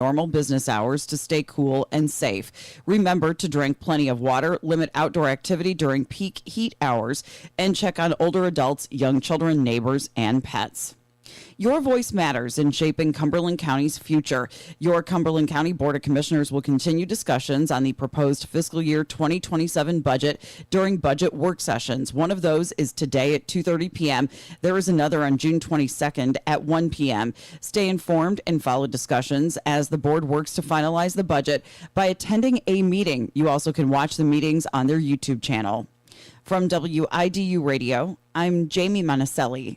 normal business hours to stay cool and safe. Remember to drink plenty of water, limit outdoor activity during peak heat hours, and check on older adults, young children, neighbors, and pets. Your voice matters in shaping Cumberland County's future. Your Cumberland County Board of Commissioners will continue discussions on the proposed fiscal year 2027 budget during budget work sessions. One of those is today at 2:30 p.m. There is another on June 22nd at 1 p.m. Stay informed and follow discussions as the board works to finalize the budget by attending a meeting. You also can watch the meetings on their YouTube channel. From WIDU Radio, I'm Jamie Monticelli.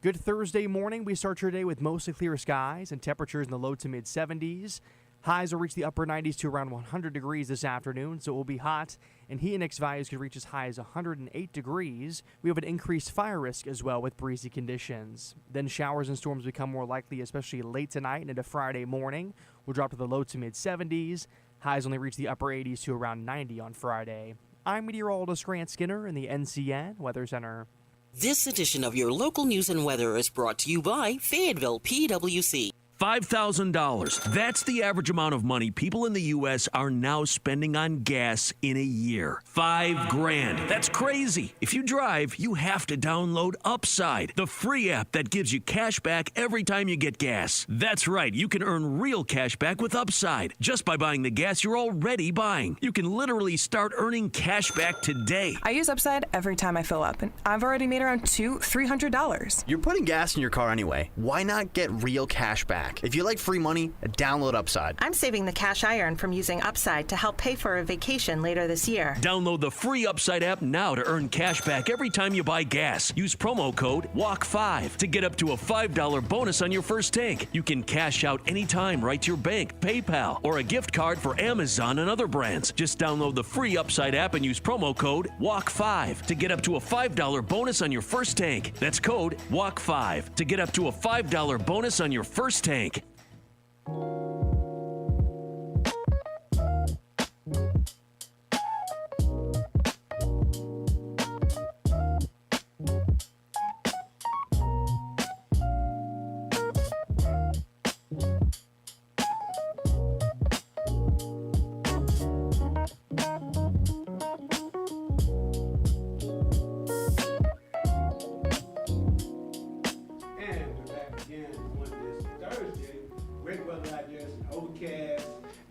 Good Thursday morning. We start your day with mostly clear skies and temperatures in the low to mid 70s. Highs will reach the upper 90s to around 100 degrees this afternoon, so it will be hot, and heat index values could reach as high as 108 degrees. We have an increased fire risk as well with breezy conditions. Then showers and storms become more likely, especially late tonight and into Friday morning. We'll drop to the low to mid 70s. Highs only reach the upper 80s to around 90 on Friday. I'm meteorologist Grant Skinner in the NCN Weather Center. This edition of your local news and weather is brought to you by Fayetteville PWC. $5,000. That's the average amount of money people in the U.S. are now spending on gas in a year. $5,000. That's crazy. If you drive, you have to download Upside, the free app that gives you cash back every time you get gas. That's right. You can earn real cash back with Upside just by buying the gas you're already buying. You can literally start earning cash back today. I use Upside every time I fill up, and I've already made around $300. You're putting gas in your car anyway. Why not get real cash back? If you like free money, download Upside. I'm saving the cash I earn from using Upside to help pay for a vacation later this year. Download the free Upside app now to earn cash back every time you buy gas. Use promo code WALK5 to get up to a $5 bonus on your first tank. You can cash out anytime right to your bank, PayPal, or a gift card for Amazon and other brands. Just download the free Upside app and use promo code WALK5 to get up to a $5 bonus on your first tank. That's code WALK5 to get up to a $5 bonus on your first tank.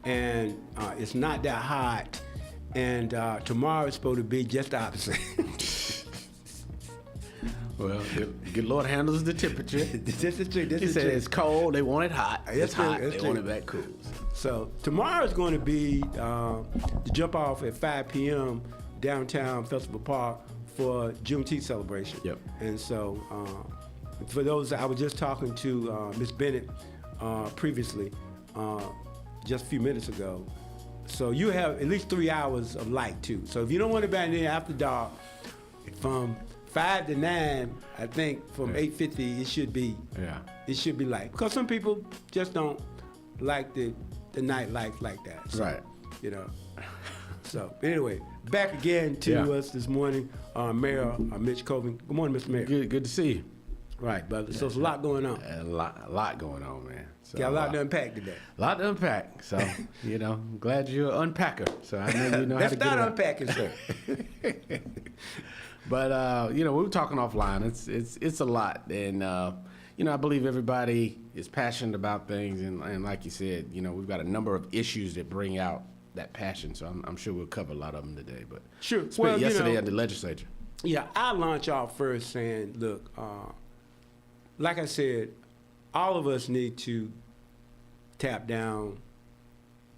And it's not that hot, and tomorrow is supposed to be just the opposite. Well, good Lord handles the temperature. This is true. He said it's cold, they want it hot. It's hot, they want it back cool. So tomorrow is going to be to jump off at 5 p.m. downtown Festival Park for Juneteenth celebration. Yep. And so for those, I was just talking to Miss Bennett previously, just a few minutes ago. So you have at least 3 hours of light too. So if you don't want to be in there after dark, from 5 to 9, I think from 8:50 it should be. Yeah. It should be light because some people just don't like the nightlife like that. So, right. You know. So anyway, back again to us this morning, Mayor Mitch Colvin. Good morning, Mr. Mayor. Good to see you. Right, brother. So there's a lot going on. A lot going on, man. So, got a lot to unpack today. A lot to unpack. So, I'm glad you're an unpacker. So I know you know how to get it. Let's start unpacking, sir. But we were talking offline. It's a lot, and I believe everybody is passionate about things, and like you said, we've got a number of issues that bring out that passion. So I'm sure we'll cover a lot of them today. But sure. Well, yesterday at the legislature. Yeah, I'll launch off first saying, look, like I said, all of us need to tap down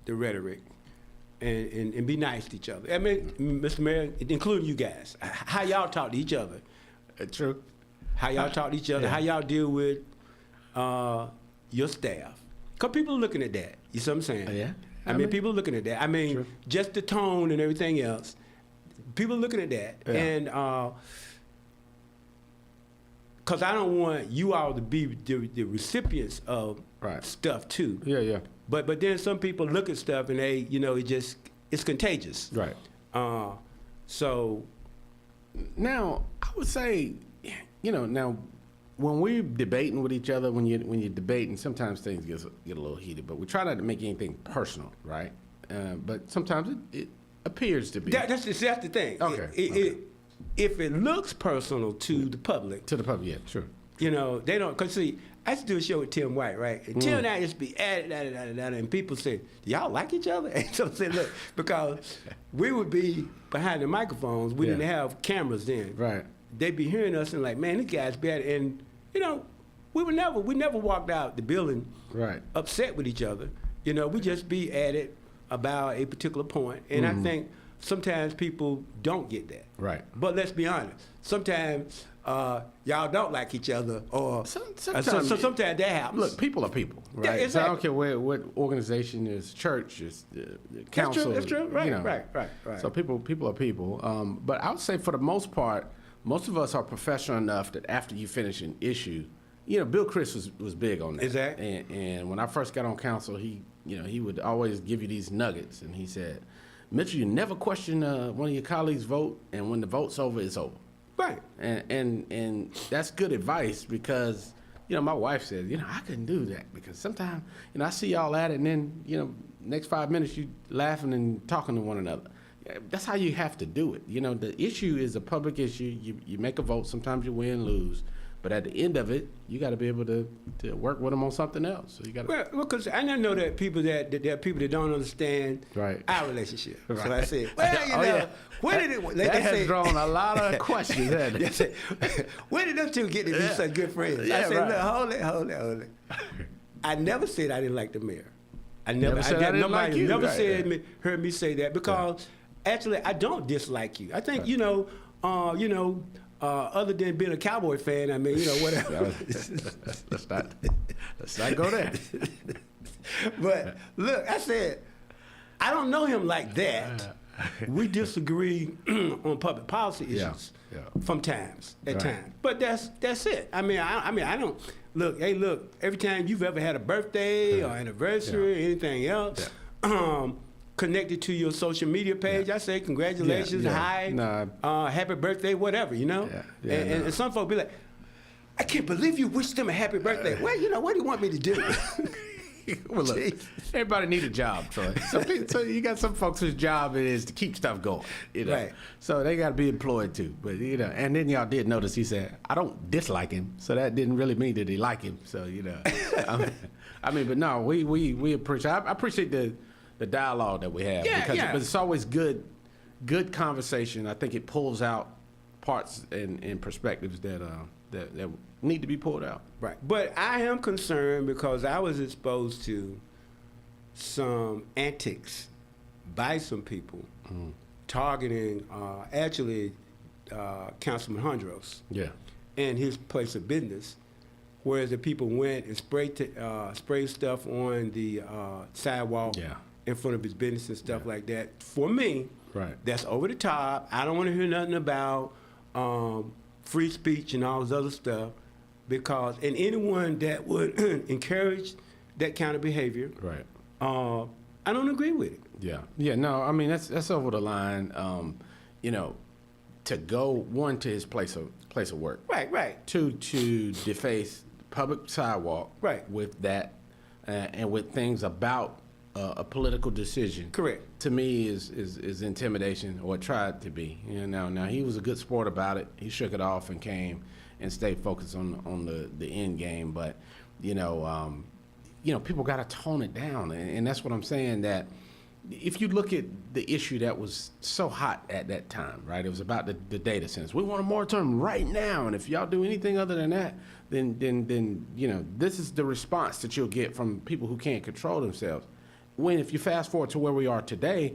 the rhetoric and be nice to each other. I mean, Mr. Mayor, including you guys, how y'all talk to each other. True. How y'all talk to each other, how y'all deal with your staff. Because people are looking at that. You see what I'm saying? Yeah. I mean, people are looking at that. I mean, True. just the tone and everything else. People are looking at that. Yeah. And because I don't want you all to be the recipients of stuff too. Yeah. But then some people look at stuff and they, it's contagious. Right. So now I would say, now when we're debating with each other, when you're debating, sometimes things get a little heated. But we try not to make anything personal, right? But sometimes it appears to be. That's the thing. Okay. If it looks personal to the public, yeah, sure. You know, they don't. Cause see, I used to do a show with Tim White, right? And Tim and I used to be at it, and people say, "Do y'all like each other?" And so I said, "Look, because we would be behind the microphones, we didn't have cameras then. Right. They'd be hearing us and like, man, this guy's bad." And you know, we never walked out the building upset with each other. You know, we just be at it about a particular point, and I think sometimes people don't get that. Right. But let's be honest. Sometimes y'all don't like each other, or sometimes that happens. Look, people are people, right? Yeah, exactly. So I don't care what organization is, church is, council. That's true. Right, you know. right. So people are people. But I would say for the most part, most of us are professional enough that after you finish an issue, you know, Bill Chris was big on that. Exactly. And when I first got on council, he would always give you these nuggets, and he said, Mitchell, you never question one of your colleagues' vote, and when the vote's over, it's over. Right. And that's good advice because, you know, my wife said, you know, I couldn't do that because sometimes, you know, I see y'all at it and then, you know, next 5 minutes you laughing and talking to one another. That's how you have to do it. You know, the issue is a public issue. You make a vote. Sometimes you win, lose. But at the end of it, you got to be able to work with them on something else. So you got to. Well, because I know that there are people that don't understand our relationship. Right. So I said, well, you know, when did it? That has drawn a lot of questions. When did them two get to be such good friends? I said, look, hold it. I never said I didn't like the mayor. Never said I didn't like you. Never heard me say that because actually I don't dislike you. I think other than being a Cowboy fan, I mean, you know, whatever. let's not go there. But look, I said, I don't know him like that. We disagree on public policy issues from times at times. But that's it. I mean, I don't look. Hey, look. Every time you've ever had a birthday or anniversary or anything else. Connected to your social media page, I say congratulations, hi, happy birthday, whatever, you know? And some folks be like, I can't believe you wished them a happy birthday. Well, you know, what do you want me to do? Well, look, everybody needs a job, Troy. So you got some folks whose job it is to keep stuff going, you know? Right. So they got to be employed too. But, you know, and then y'all did notice he said, I don't dislike him. So that didn't really mean that he liked him. So, you know, I mean, but no, we appreciate, I appreciate the dialogue that we have because it's always good conversation. I think it pulls out parts and perspectives that need to be pulled out. Right. But I am concerned because I was exposed to some antics by some people targeting Councilman Hondros and his place of business, whereas the people went and sprayed stuff on the sidewalk in front of his business and stuff like that. For me, that's over the top. I don't want to hear nothing about free speech and all this other stuff because, and anyone that would encourage that kind of behavior, I don't agree with it. Yeah, no, I mean, that's over the line, you know, to go, one, to his place of work. Right. Two, to deface public sidewalk. With that, and with things about a political decision. Correct. To me is intimidation, or tried to be. You know, now he was a good sport about it. He shook it off and came and stayed focused on the end game. But, you know, people got to tone it down. And that's what I'm saying, that if you look at the issue that was so hot at that time, right? It was about the data centers. We want a moratorium right now. And if y'all do anything other than that, then you know, this is the response that you'll get from people who can't control themselves. When, if you fast forward to where we are today,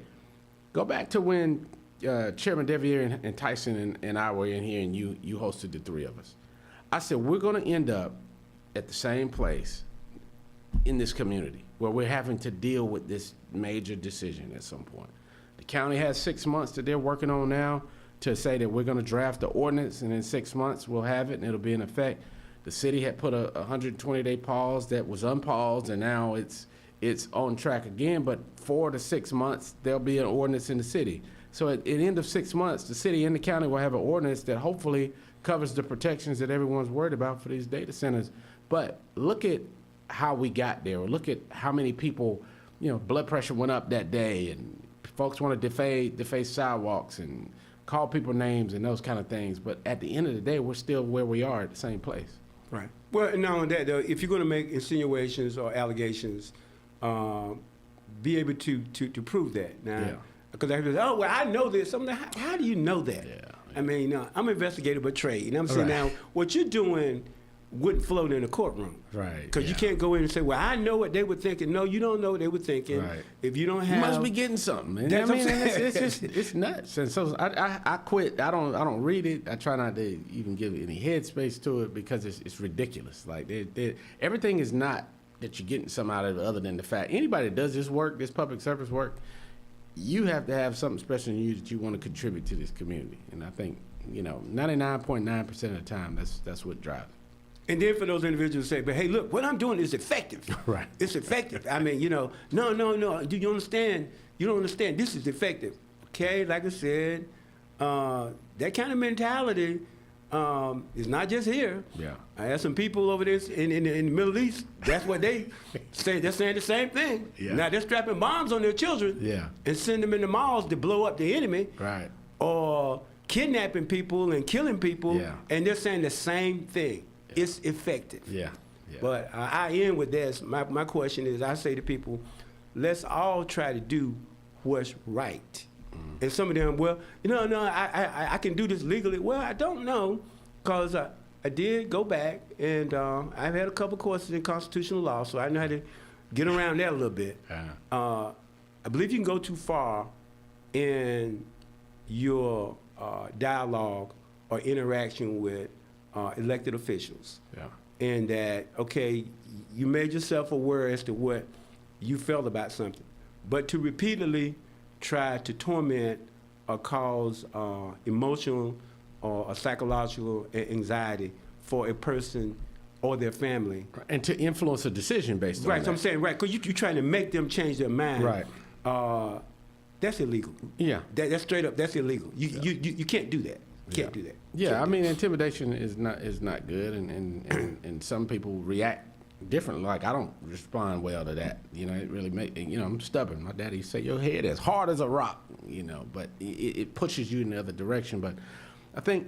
go back to when Chairman Devier and Tyson and I were in here and you hosted the three of us. I said, we're going to end up at the same place in this community where we're having to deal with this major decision at some point. The county has 6 months that they're working on now to say that we're going to draft the ordinance, and in 6 months we'll have it and it'll be in effect. The city had put a 120-day pause that was unpaused, and now it's on track again, but 4 to 6 months, there'll be an ordinance in the city. So at the end of 6 months, the city and the county will have an ordinance that hopefully covers the protections that everyone's worried about for these data centers. But look at how we got there. Or look at how many people, blood pressure went up that day, and folks want to deface sidewalks and call people names and those kind of things. But at the end of the day, we're still where we are at the same place. Right. Well, not only that, though, if you're going to make insinuations or allegations, be able to prove that. Now, because I go, oh, well, I know this. I'm like, how do you know that? Yeah. I mean, I'm an investigator by trade. And I'm saying now, what you're doing wouldn't float in a courtrum. Right. Because you can't go in and say, well, I know what they were thinking. No, you don't know what they were thinking. Right. If you don't have... You must be getting something, man. That's what I'm saying. It's just, it's nuts. And so I quit. I don't read it. I try not to even give any headspace to it because it's ridiculous. Like, everything is not that you're getting something out of it other than the fact. Anybody that does this work, this public service work, you have to have something special in you that you want to contribute to this community. And I think, 99.9% of the time, that's what drives it. And then for those individuals who say, but hey, look, what I'm doing is effective. Right. It's effective. I mean, no. Do you understand? You don't understand. This is effective. Okay, like I said, that kind of mentality is not just here. Yeah. I have some people over there in the Middle East. That's what they say. They're saying the same thing. Yeah. Now they're strapping bombs on their children and send them in the malls to blow up the enemy. Right. Or kidnapping people and killing people. Yeah. And they're saying the same thing. It's effective. Yeah. But I end with this. My question is, I say to people, let's all try to do what's right. And some of them, well, I can do this legally. Well, I don't know, because I did go back, and I've had a couple courses in constitutional law, so I know how to get around that a little bit. I believe you can go too far in your dialogue or interaction with elected officials. Yeah. And that, okay, you made yourself aware as to what you felt about something. But to repeatedly try to torment or cause emotional or psychological anxiety for a person or their family. And to influence a decision based on that. Right, so I'm saying, right, because you're trying to make them change their mind. Right. That's illegal. Yeah. That's straight up, that's illegal. You can't do that. Can't do that. Yeah, I mean, intimidation is not good, and some people react differently. Like, I don't respond well to that. It really I'm stubborn. My daddy said, your head as hard as a rock, but it pushes you in the other direction. But I think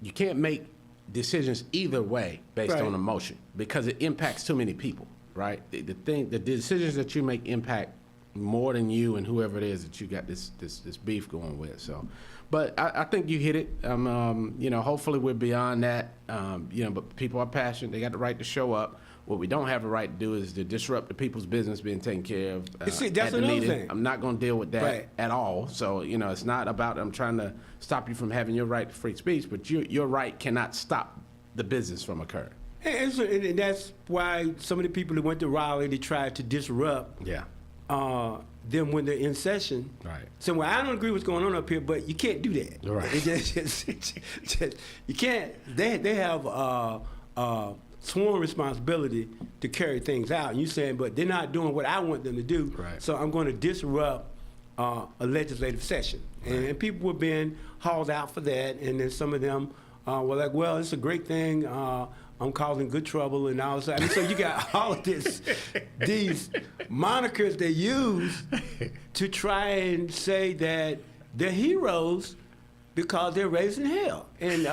you can't make decisions either way based on emotion because it impacts too many people, right? The decisions that you make impact more than you and whoever it is that you got this beef going with. So, but I think you hit it. Hopefully we're beyond that. But people are passionate. They got the right to show up. What we don't have the right to do is to disrupt the people's business being taken care of that's at the another meeting. thing. I'm not going to deal with that at all. So, it's not about I'm trying to stop you from having your right to free speech, but your right cannot stop the business from occurring. And that's why some of the people that went to Raleigh, they tried to disrupt them when they're in session. Right. So, well, I don't agree with what's going on up here, but you can't do that. Right. You can't. They have sworn responsibility to carry things out. And you're saying, but they're not doing what I want them to do. Right. So I'm going to disrupt a legislative session. Right. And people were being hauled out for that. And then some of them were like, well, it's a great thing. I'm causing good trouble and all that. I mean, so you got all of these monikers they use to try and say that they're heroes because they're raising hell. And,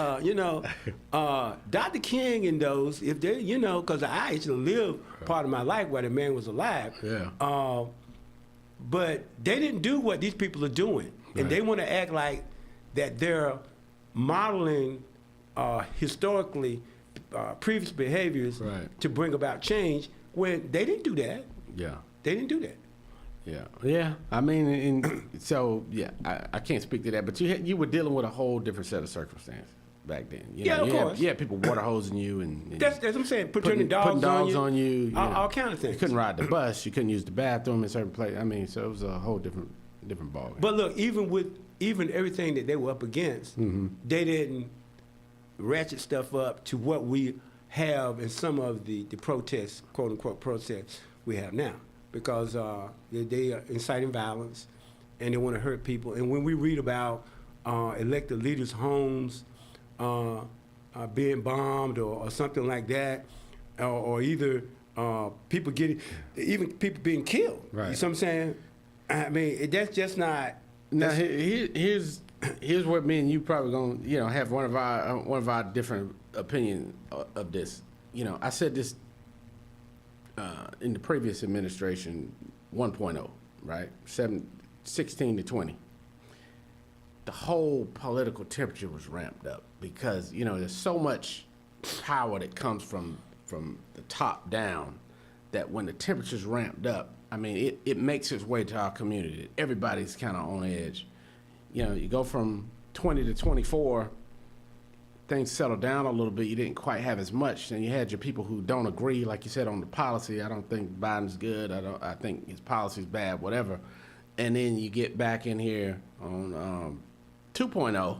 Dr. King and those, if they, because I actually lived part of my life while the man was alive. Yeah. But they didn't do what these people are doing. And they want to act like that they're modeling historically previous behaviors to bring about change when they didn't do that. Yeah. They didn't do that. Yeah. I mean, I can't speak to that, but you were dealing with a whole different set of circumstances back then. Of course. You had people water hosing you and that's what I'm saying. Putting dogs on you. All kind of things. You couldn't ride the bus. You couldn't use the bathroom in certain places. I mean, so it was a whole different ballgame. But look, even everything that they were up against, they didn't ratchet stuff up to what we have in some of the protests, quote unquote protests we have now, because they are inciting violence and they want to hurt people. And when we read about elected leaders' homes being bombed or something like that, or either people being killed. Right. You see what I'm saying? I mean, that's just not. Now here's what me and you probably gonna have one of our different opinions of this. I said this in the previous administration 1.0, right? 16 to 20. The whole political temperature was ramped up because there's so much power that comes from the top down that when the temperature's ramped up, I mean it makes its way to our community. Everybody's kind of on edge. You go from 20 to 24, things settle down a little bit. You didn't quite have as much, and you had your people who don't agree, like you said, on the policy. I don't think Biden's good. I think his policy's bad, whatever. And then you get back in here on 2.0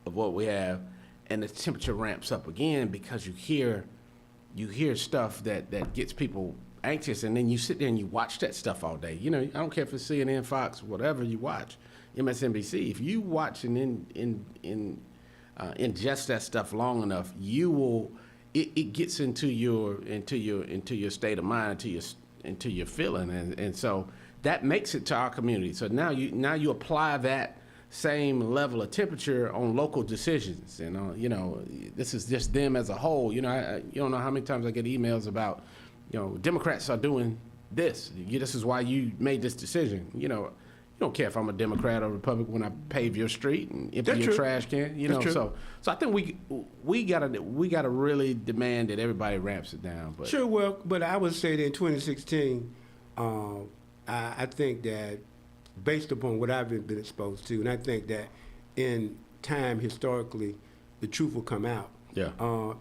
of what we have, and the temperature ramps up again because you hear stuff that gets people anxious, and then you sit there and you watch that stuff all day. I don't care if it's CNN, Fox, whatever you watch, MSNBC. If you watch and ingest that stuff long enough, you will. It gets into your state of mind, into your feeling, and so that makes it to our community. So now you apply that same level of temperature on local decisions, and this is just them as a whole. You don't know how many times I get emails about, Democrats are doing this. This is why you made this decision. You don't care if I'm a Democrat or Republican when I pave your street and empty your trash can. So I think we gotta really demand that everybody ramps it down. But sure, well, but I would say that in 2016, I think that based upon what I've been exposed to, and I think that in time historically, the truth will come out. Yeah.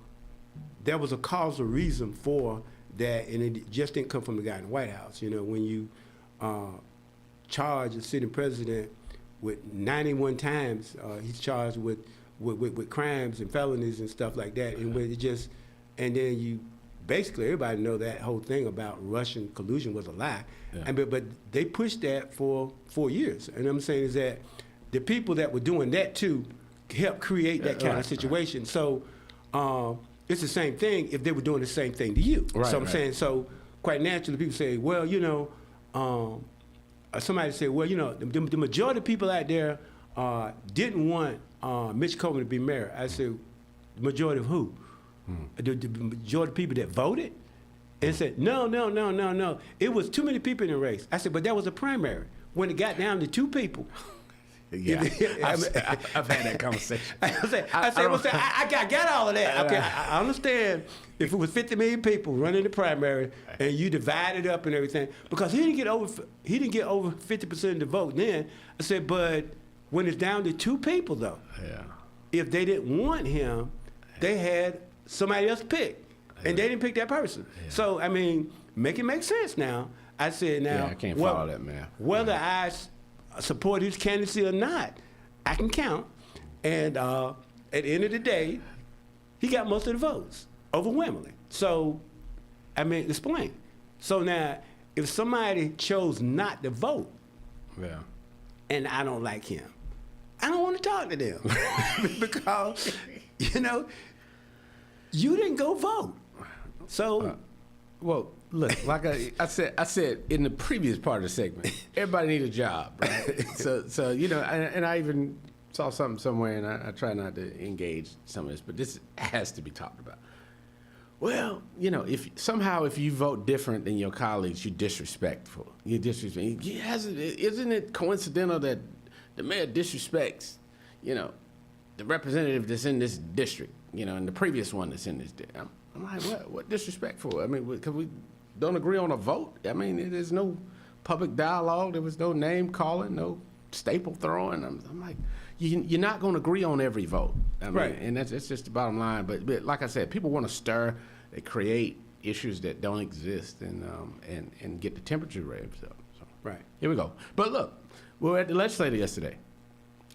There was a causal reason for that, and it just didn't come from the guy in the White House. When you charge a sitting president with 91 times, he's charged with crimes and felonies and stuff like that, and and then you basically everybody know that whole thing about Russian collusion was a lie, but they pushed that for 4 years, and I'm saying is that the people that were doing that too helped create that kind of situation. So it's the same thing if they were doing the same thing to you. So I'm saying, so quite naturally people say, well, somebody said, well, the majority of people out there didn't want Mitch Coleman to be mayor. I said, the majority of who? The majority of people that voted? And said, no. It was too many people in the race. I said, but that was a primary. When it got down to two people. Yeah, I've had that conversation. I got all of that. Okay, I understand if it was 50 million people running the primary and you divide it up and everything, because he didn't get over 50% of the vote then. I said, but when it's down to two people though, if they didn't want him, they had somebody else pick, and they didn't pick that person. So I mean, make it make sense now. I said now, I can't follow that, man. Whether I support his candidacy or not, I can count. And at the end of the day, he got most of the votes, overwhelmingly. So, I mean, explain. So now, if somebody chose not to vote, and I don't like him, I don't want to talk to them because, you didn't go vote. So, well, look, like I said in the previous part of the segment, everybody needs a job, right? so and I even saw something somewhere, and I try not to engage some of this, but this has to be talked about. Well, if you vote different than your colleagues, you're disrespectful. Isn't it coincidental that the mayor disrespects, the representative that's in this district, and the previous one that's in this district? I'm like, what disrespectful? I mean, because we don't agree on a vote. I mean, there's no public dialogue. There was no name calling, no staple throwing. I'm like, you're not going to agree on every vote. I mean, right. And that's just the bottom line. But like I said, people want to stir. They create issues that don't exist and get the temperature raised up. So right. Here we go. But look, we were at the legislature yesterday.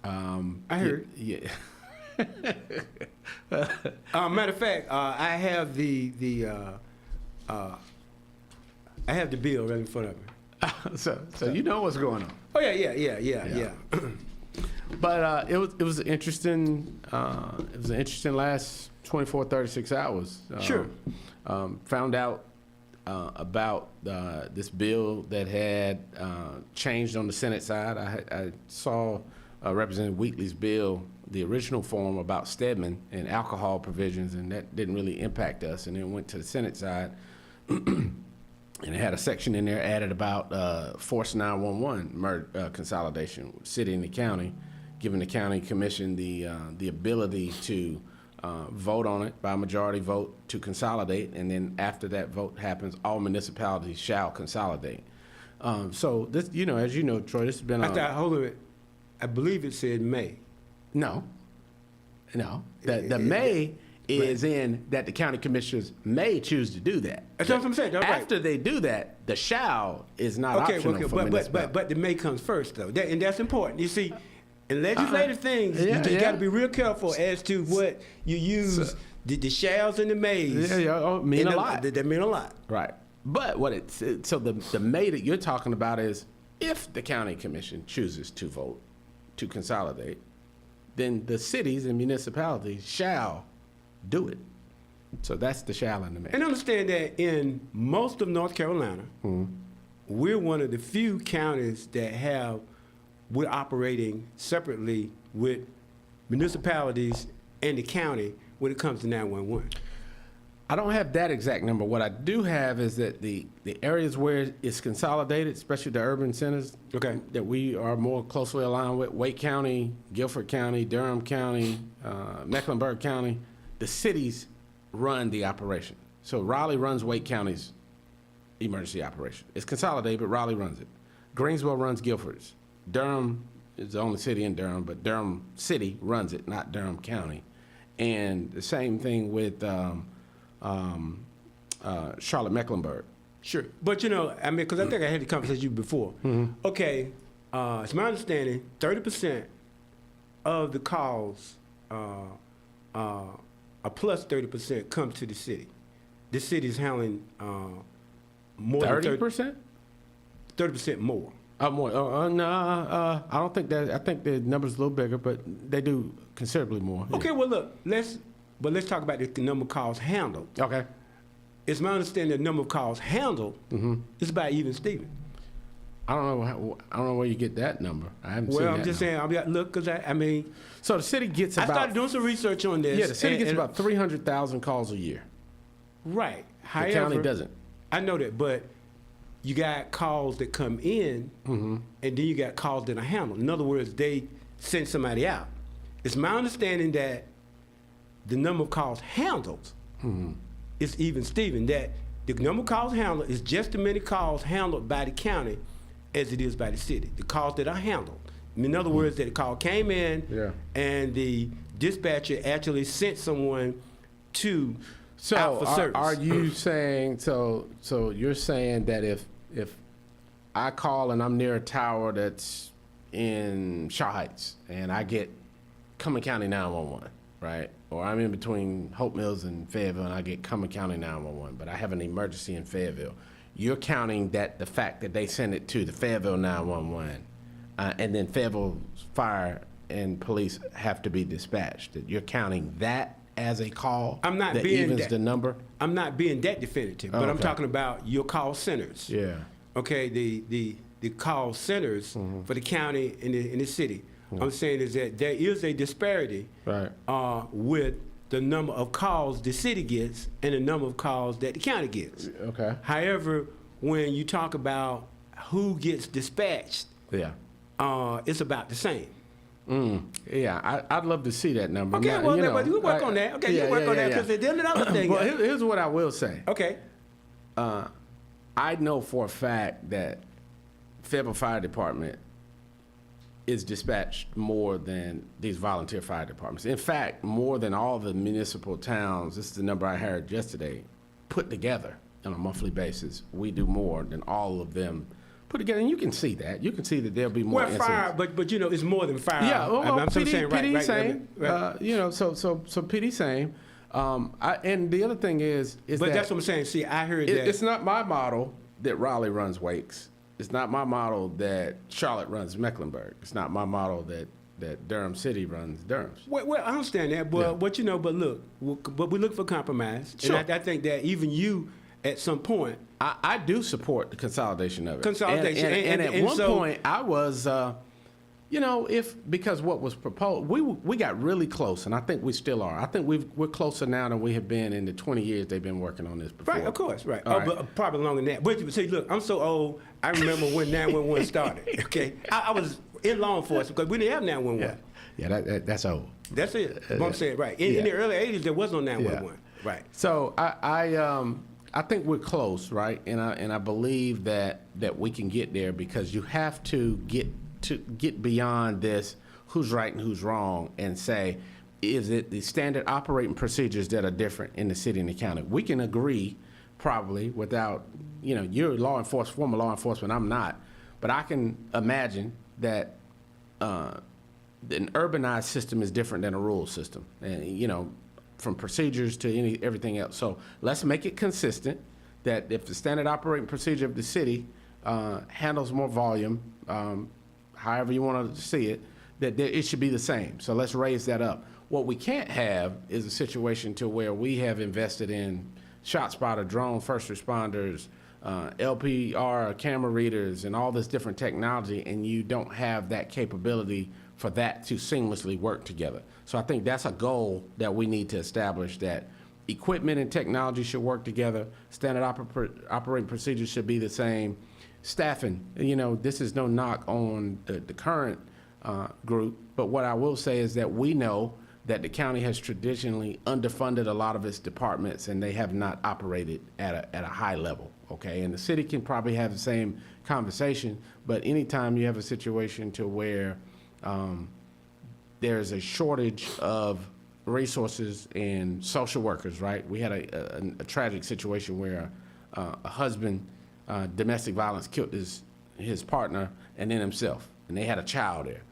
I heard. Yeah. Matter of fact, I have the bill right in front of me. So you know what's going on. Oh yeah. But it was an interesting last 24, 36 hours. Sure. Found out about this bill that had changed on the Senate side. I saw Representative Wheatley's bill, the original form about Stedman and alcohol provisions, and that didn't really impact us. And then went to the Senate side, and it had a section in there added about Force 911 consolidation, city and the county, giving the county commission the ability to vote on it by a majority vote to consolidate, and then after that vote happens, all municipalities shall consolidate. So this, as you know, Troy, this has been. Hold on a minute. I believe it said May. No. The may is in that the county commissioners may choose to do that. That's what I'm saying. That's right. After they do that, the shall is not optional for municipalities. But the may comes first, though, and that's important. You see, in legislative things, you got to be real careful as to what you use. The shalls and the mays mean a lot. They mean a lot. Right. But the may that you're talking about is if the county commission chooses to vote to consolidate, then the cities and municipalities shall do it. So that's the shall and the may. And understand that in most of North Carolina, we're one of the few counties that we're operating separately with municipalities and the county when it comes to 911. I don't have that exact number. What I do have is that the areas where it's consolidated, especially the urban centers, that we are more closely aligned with, Wake County, Guilford County, Durham County, Mecklenburg County, the cities run the operation. So Raleigh runs Wake County's emergency operation. It's consolidated, but Raleigh runs it. Greensboro runs Guilford's. Durham is the only city in Durham, but Durham City runs it, not Durham County. And the same thing with Charlotte-Mecklenburg. Sure. But, because I think I had the conversation with you before. Okay, it's my understanding 30% of the calls, a plus 30% come to the city. The city is handling more 30%? than 30% more. More. No, I don't think that. I think the number's a little bigger, but they do considerably more. Okay, well, look, let's talk about the number of calls handled. Okay. It's my understanding the number of calls handled is about even Steven. I don't know where you get that number. I haven't seen that. Well, I'm just saying, look, because I mean. So the city gets about. I started doing some research on this. Yeah, the city gets about 300,000 calls a year. Right. However, the county doesn't. I know that, but you got calls that come in, and then you got calls that are handled. In other words, they send somebody out. It's my understanding that the number of calls handled is even Steven, that the number of calls handled is just as many calls handled by the county as it is by the city. The calls that are handled. In other words, that the call came in and the dispatcher actually sent someone out for service. Are you saying, so you're saying that if I call and I'm near a tower that's in Shaw Heights and I get Cumberland County 911, right? Or I'm in between Hope Mills and Fayetteville and I get Cumberland County 911, but I have an emergency in Fayetteville. You're counting that the fact that they send it to the Fayetteville 911 and then Fayetteville Fire and Police have to be dispatched. That you're counting that as a call that evens the number? I'm not being that definitive, but I'm talking about your call centers. Yeah. Okay, the call centers for the county and the city. I'm saying is that there is a disparity with the number of calls the city gets and the number of calls that the county gets. Okay. However, when you talk about who gets dispatched, it's about the same. Yeah, I'd love to see that number. Okay, well, we'll work on that. Okay, you work on that because there's another thing. Well, here's what I will say. Okay. I know for a fact that Fayetteville Fire Department is dispatched more than these volunteer fire departments. In fact, more than all the municipal towns, this is the number I heard yesterday, put together on a monthly basis. We do more than all of them put together, and you can see that. You can see that there'll be more incidents. Fire, but it's more than fire. Yeah, well, I'm PD, saying PD right, same. right. So PD same. And the other thing is but that that's what I'm saying. See, I heard that it's not my model that Raleigh runs Wakes. It's not my model that Charlotte runs Mecklenburg. It's not my model that that Durham City runs Durham's. Well, I understand that, but but look, but we look for compromise, Sure. and I think that even you, at some point, I do support the consolidation of it. Consolidation. And at And one so- point, I was, because what was proposed, we got really close, and I think we still are. I think we're closer now than we have been in the 20 years they've been working on this before. right, of course, right. All right. But probably longer than that. But you see, look, I'm so old. I remember when 911 started. Okay, I was in law enforcement because we didn't have 911. Yeah, that's old. That's it. But I'm saying right. In the early 80s, there was no 911. Right. So I think we're close, right? And I believe that we can get there because you have to get beyond this who's right and who's wrong and say, is it the standard operating procedures that are different in the city and the county? We can agree probably without, you're former law enforcement, I'm not, but I can imagine that an urbanized system is different than a rural system, and from procedures to everything else. So let's make it consistent that if the standard operating procedure of the city handles more volume, however you want to see it, that it should be the same. So let's raise that up. What we can't have is a situation to where we have invested in ShotSpotter, drone first responders, LPR camera readers, and all this different technology, and you don't have that capability for that to seamlessly work together. So I think that's a goal that we need to establish, that equipment and technology should work together, standard operating procedures should be the same. Staffing, this is no knock on the current group, but what I will say is that we know that the county has traditionally underfunded a lot of its departments, and they have not operated at a high level, okay? And the city can probably have the same conversation, but anytime you have a situation to where there's a shortage of resources and social workers, right? We had a tragic situation where a husband, domestic violence, killed his partner and then himself, and they had a child there.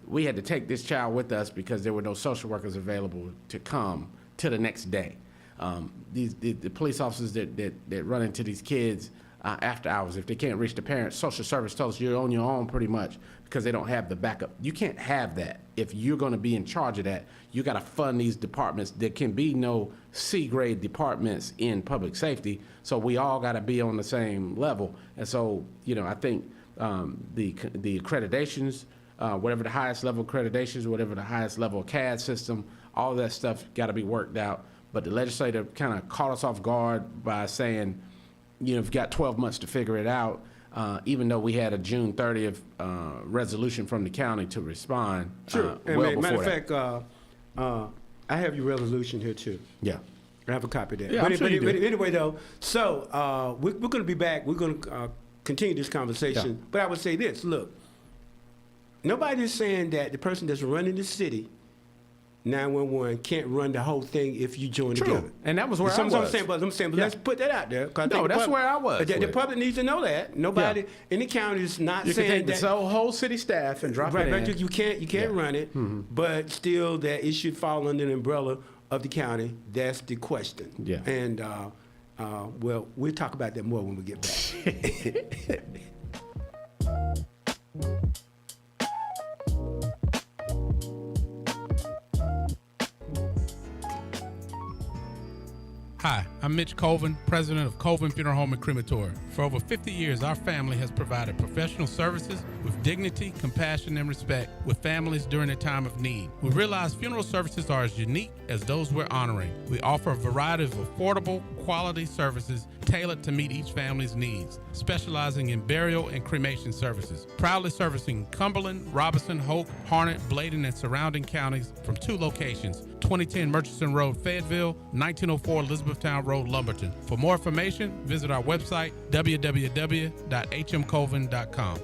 We had to take this child with us because there were no social workers available to come to the next day. The police officers that run into these kids after hours, if they can't reach the parents, social service tells us you're on your own pretty much because they don't have the backup. You can't have that. If you're going to be in charge of that, you got to fund these departments. There can be no C-grade departments in public safety, so we all got to be on the same level. And so, I think the accreditations, whatever the highest level accreditations, whatever the highest level CAD system, all of that stuff got to be worked out. But the legislature kind of caught us off guard by saying, you've got 12 months to figure it out, even though we had a June 30th resolution from the county to respond. Sure. Well matter of before that. fact, I have your resolution here too. Yeah. I have a copy of that. Yeah, I'm sure you do. But anyway, though, so we're going to be back. We're going to continue this conversation. Yeah. But I would say this: look, nobody's saying that the person that's running the city, 911, can't run the whole thing if you join together. And that was where I was. I'm saying, but let's put that out there. No, that's where I was. The public needs to know that. Nobody in the county is not You can saying take that. the whole city staff and drop it in. Right, you can't run it, but still that it should fall under the umbrella of the county. That's the question. Yeah. And well, we'll talk about that more when we get back. Hi, I'm Mitch Colvin, president of Colvin Funeral Home and Crematory. For over 50 years, our family has provided professional services with dignity, compassion, and respect with families during a time of need. We realize funeral services are as unique as those we're honoring. We offer a variety of affordable, quality services tailored to meet each family's needs, specializing in burial and cremation services. Proudly servicing Cumberland, Robeson, Hoke, Harnett, Bladen, and surrounding counties from 2 locations, 2010 Murchison Road, Fayetteville, 1904 Elizabethtown Road, Lumberton. For more information, visit our website, www.hmcolvin.com.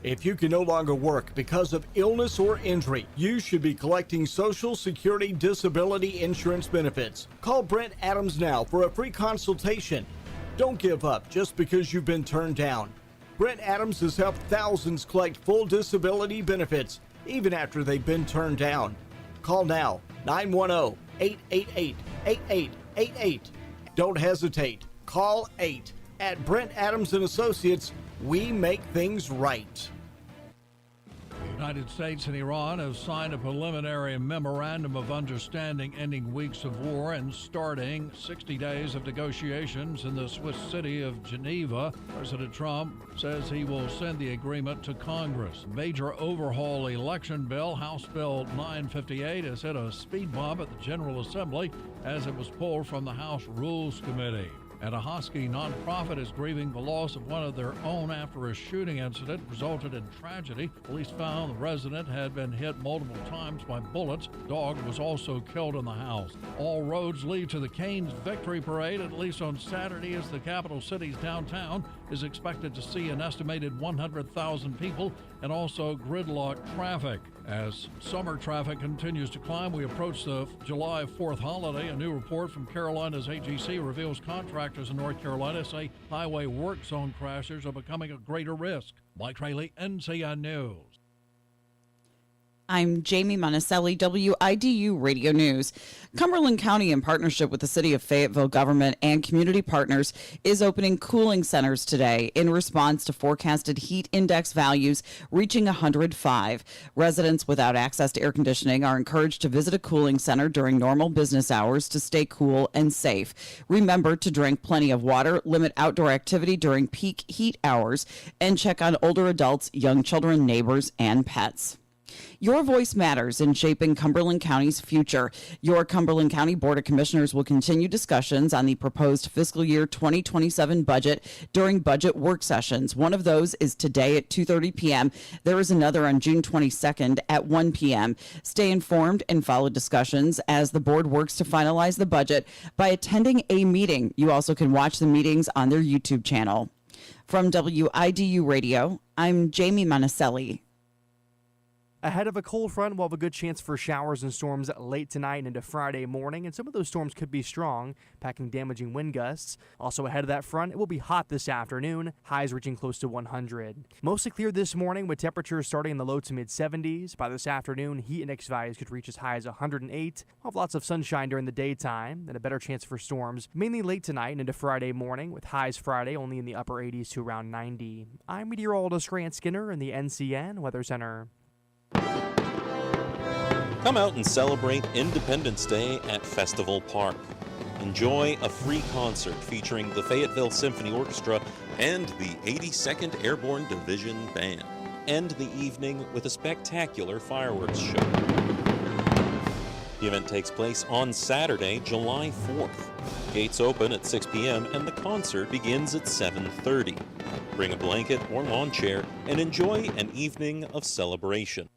If you can no longer work because of illness or injury, you should be collecting Social Security disability insurance benefits. Call Brent Adams now for a free consultation. Don't give up just because you've been turned down. Brent Adams has helped thousands collect full disability benefits even after they've been turned down. Call now, 910-888-8888. Don't hesitate. Call 8 at Brent Adams & Associates We make things right. The United States and Iran have signed a preliminary memorandum of understanding ending weeks of war and starting 60 days of negotiations in the Swiss city of Geneva. President Trump says he will send the agreement to Congress. Major overhaul election bill, House Bill 958, has hit a speed bump at the General Assembly as it was pulled from the House Rules Committee. And a Husky nonprofit is grieving the loss of one of their own after a shooting incident resulted in tragedy. Police found the resident had been hit multiple times by bullets. The dog was also killed in the house. All roads lead to the Canes Victory Parade, at least on Saturday, as the capital city's downtown is expected to see an estimated 100,000 people and also gridlock traffic. As summer traffic continues to climb, we approach the July 4th holiday. A new report from Carolina's AGC reveals contractors in North Carolina say highway work zone crashers are becoming a greater risk. Mike Rayleigh, NCN News. I'm Jamie Monticelli, WIDU Radio News. Cumberland County, in partnership with the City of Fayetteville government and community partners, is opening cooling centers today in response to forecasted heat index values reaching 105. Residents without access to air conditioning are encouraged to visit a cooling center during normal business hours to stay cool and safe. Remember to drink plenty of water, limit outdoor activity during peak heat hours, and check on older adults, young children, neighbors, and pets. Your voice matters in shaping Cumberland County's future. Your Cumberland County Board of Commissioners will continue discussions on the proposed fiscal year 2027 budget during budget work sessions. One of those is today at 2:30 p.m. There is another on June 22nd at 1 p.m. Stay informed and follow discussions as the board works to finalize the budget by attending a meeting. You also can watch the meetings on their YouTube channel. From WIDU Radio, I'm Jamie Monticelli. Ahead of a cold front, we'll have a good chance for showers and storms late tonight and into Friday morning, and some of those storms could be strong, packing damaging wind gusts. Also ahead of that front, it will be hot this afternoon, highs reaching close to 100. Mostly clear this morning with temperatures starting in the low to mid 70s. By this afternoon, heat index values could reach as high as 108. We'll have lots of sunshine during the daytime and a better chance for storms, mainly late tonight and into Friday morning, with highs Friday only in the upper 80s to around 90. I'm meteorologist Grant Skinner in the NCN Weather Center. Come out and celebrate Independence Day at Festival Park. Enjoy a free concert featuring the Fayetteville Symphony Orchestra and the 82nd Airborne Division Band. End the evening with a spectacular fireworks show. The event takes place on Saturday, July 4th. Gates open at 6 p.m. and the concert begins at 7:30. Bring a blanket or lawn chair and enjoy an evening of celebration.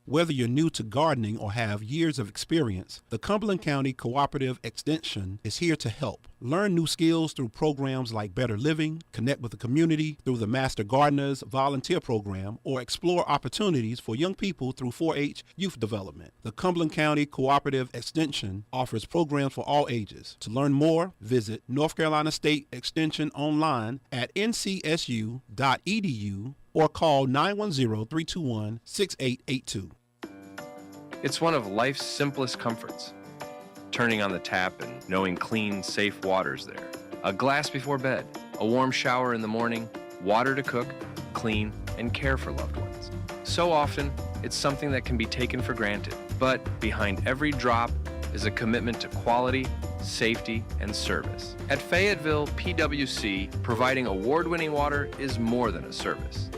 Whether you're new to gardening or have years of experience, the Cumberland County Cooperative Extension is here to help. Learn new skills through programs like Better Living, connect with the community through the Master Gardeners Volunteer Program, or explore opportunities for young people through 4-H youth development. The Cumberland County Cooperative Extension offers programs for all ages. To learn more, visit North Carolina State Extension online at ncsu.edu or call 910-321-6882. It's one of life's simplest comforts. Turning on the tap and knowing clean, safe water's there. A glass before bed, a warm shower in the morning, water to cook, clean, and care for loved ones. So often, it's something that can be taken for granted. But behind every drop is a commitment to quality, safety, and service. At Fayetteville PWC, providing award-winning water is more than a service.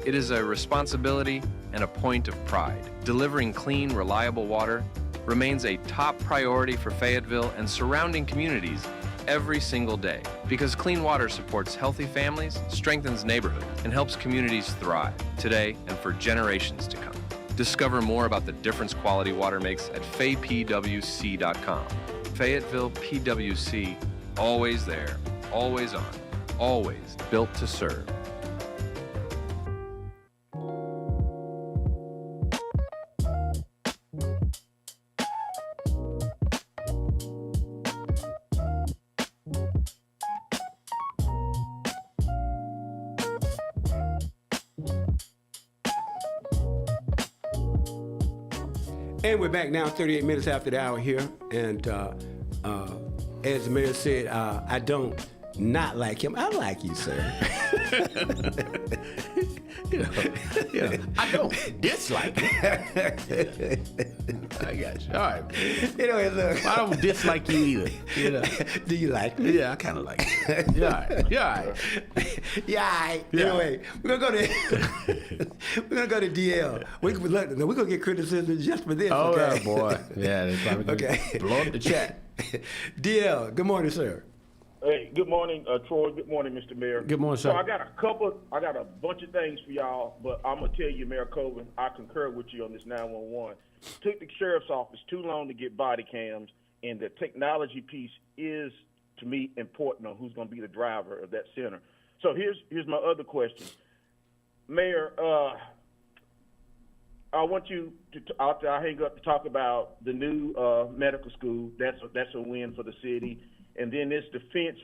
It is a responsibility and a point of pride. Delivering clean, reliable water remains a top priority for Fayetteville and surrounding communities every single day, because clean water supports healthy families, strengthens neighborhoods, and helps communities thrive today and for generations to come. Discover more about the difference quality water makes at faypwc.com. Fayetteville PWC, always there, always on, always built to serve. And we're back now, 38 minutes after the hour here. And as the mayor said, I don't not like him. I like you, sir. I don't dislike him. I got you. All right. Anyway, look. I don't dislike you either. Do you like me? Yeah, I kind of like you. Yeah, all right. Yeah, all right. Yeah, all right. Yeah. Anyway, we're gonna go to DL. We're gonna get criticism just for this. Oh, okay? yeah, boy. Yeah, they're probably gonna blow up the chat. DL, good morning, sir. Hey, good morning, Troy. Good morning, Mr. Mayor. Good morning, sir. So I got a bunch of things for y'all, but I'm gonna tell you, Mayor Colvin, I concur with you on this 911. Took the sheriff's office too long to get body cams, and the technology piece is, to me, important on who's gonna be the driver of that center. So here's my other question, Mayor. I want you to after I hang up to talk about the new medical school. That's a win for the city. And then this defense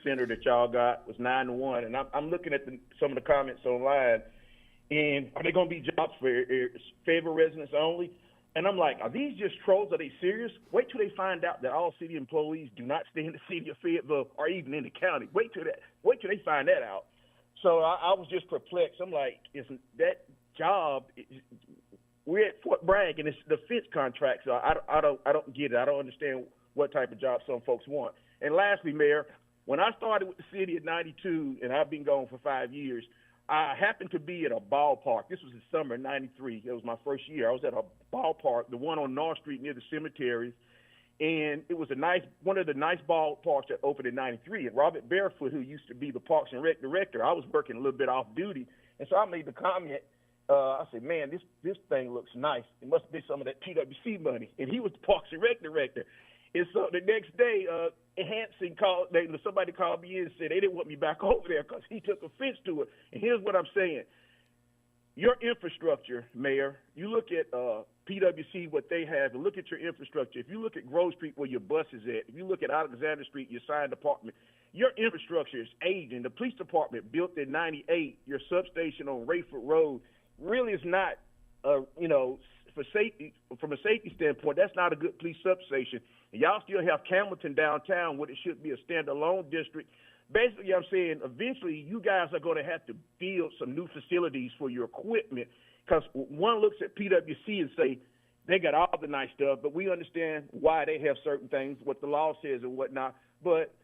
center that y'all got was 9-1. And I'm looking at some of the comments online. And are they going to be jobs for Fayetteville residents only? And I'm like, are these just trolls? Are they serious? Wait till they find out that all city employees do not stay in the city of Fayetteville or even in the county. Wait till they find that out. So I was just perplexed. I'm like, isn't that job? We're at Fort Bragg and it's a defense contract. So I don't get it. I don't understand what type of job some folks want. And lastly, Mayor, when I started with the city at 92, and I've been gone for 5 years, I happened to be at a ballpark. This was the summer of 93. It was my first year. I was at a ballpark, the one on North Street near the cemetery, and it was one of the nice ballparks that opened in 93. And Robert Barefoot, who used to be the Parks and Rec director, I was working a little bit off duty, and so I made the comment, I said, man, this thing looks nice. It must be some of that PWC money. And he was the Parks and Rec director. And so the next day, Hanson somebody called me in and said they didn't want me back over there because he took offense to it. And here's what I'm saying. Your infrastructure, Mayor, you look at PWC, what they have, and look at your infrastructure. If you look at Grove Street where your bus is at, if you look at Alexander Street, your sign department, your infrastructure is aging. The police department built in 98, your substation on Rayford Road really is not, for safety, from a safety standpoint, that's not a good police substation. And y'all still have Campbellton downtown, where it should be a standalone district. Basically, I'm saying eventually you guys are going to have to build some new facilities for your equipment, because one looks at PWC and say they got all the nice stuff, but we understand why they have certain things, what the law says and whatnot. But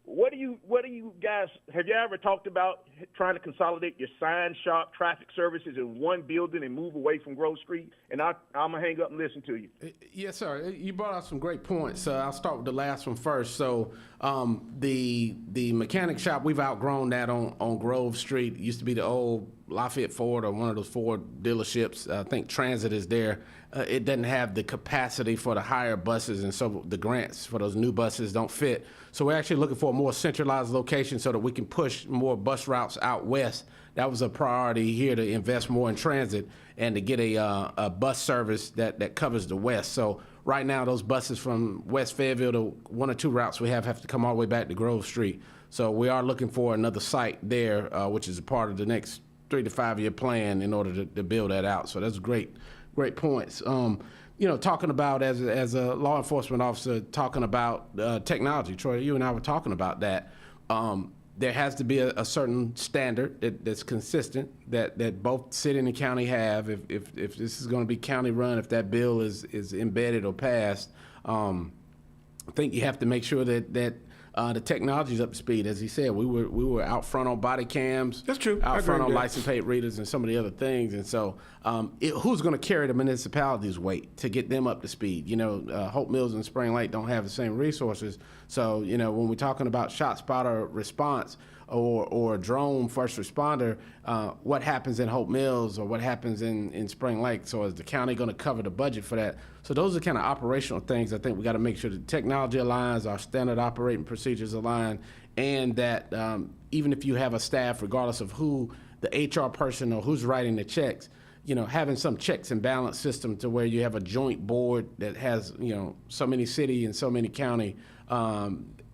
what do you guys, have you ever talked about trying to consolidate your sign shop, traffic services in one building and move away from Grove Street? And I'm going to hang up and listen to you. Yes, sir. You brought out some great points. I'll start with the last one first. So the mechanic shop, we've outgrown that on Grove Street. It used to be the old Lafayette Ford or one of those Ford dealerships. I think Transit is there. It doesn't have the capacity for the higher buses, and so the grants for those new buses don't fit. So we're actually looking for a more centralized location so that we can push more bus routes out west. That was a priority here, to invest more in transit and to get a bus service that covers the west. So right now, those buses from West Fayetteville to one or two routes we have to come all the way back to Grove Street. So we are looking for another site there, which is a part of the next 3 to 5 year plan in order to build that out. So that's great points. Talking about as a law enforcement officer, talking about technology. Troy, you and I were talking about that. There has to be a certain standard that's consistent that both city and the county have. If this is going to be county run, if that bill is embedded or passed, I think you have to make sure that the technology's up to speed. As he said, we were out front on body cams. That's true. Out front on license plate readers and some of the other things. And so, who's going to carry the municipalities' weight to get them up to speed? Hope Mills and Spring Lake don't have the same resources. So, when we're talking about shot spotter response or a drone first responder, what happens in Hope Mills or what happens in Spring Lake? So is the county going to cover the budget for that? So those are kind of operational things. I think we got to make sure the technology aligns, our standard operating procedures align, and that even if you have a staff, regardless of who the HR person or who's writing the checks, having some checks and balance system to where you have a joint board that has, so many city and so many county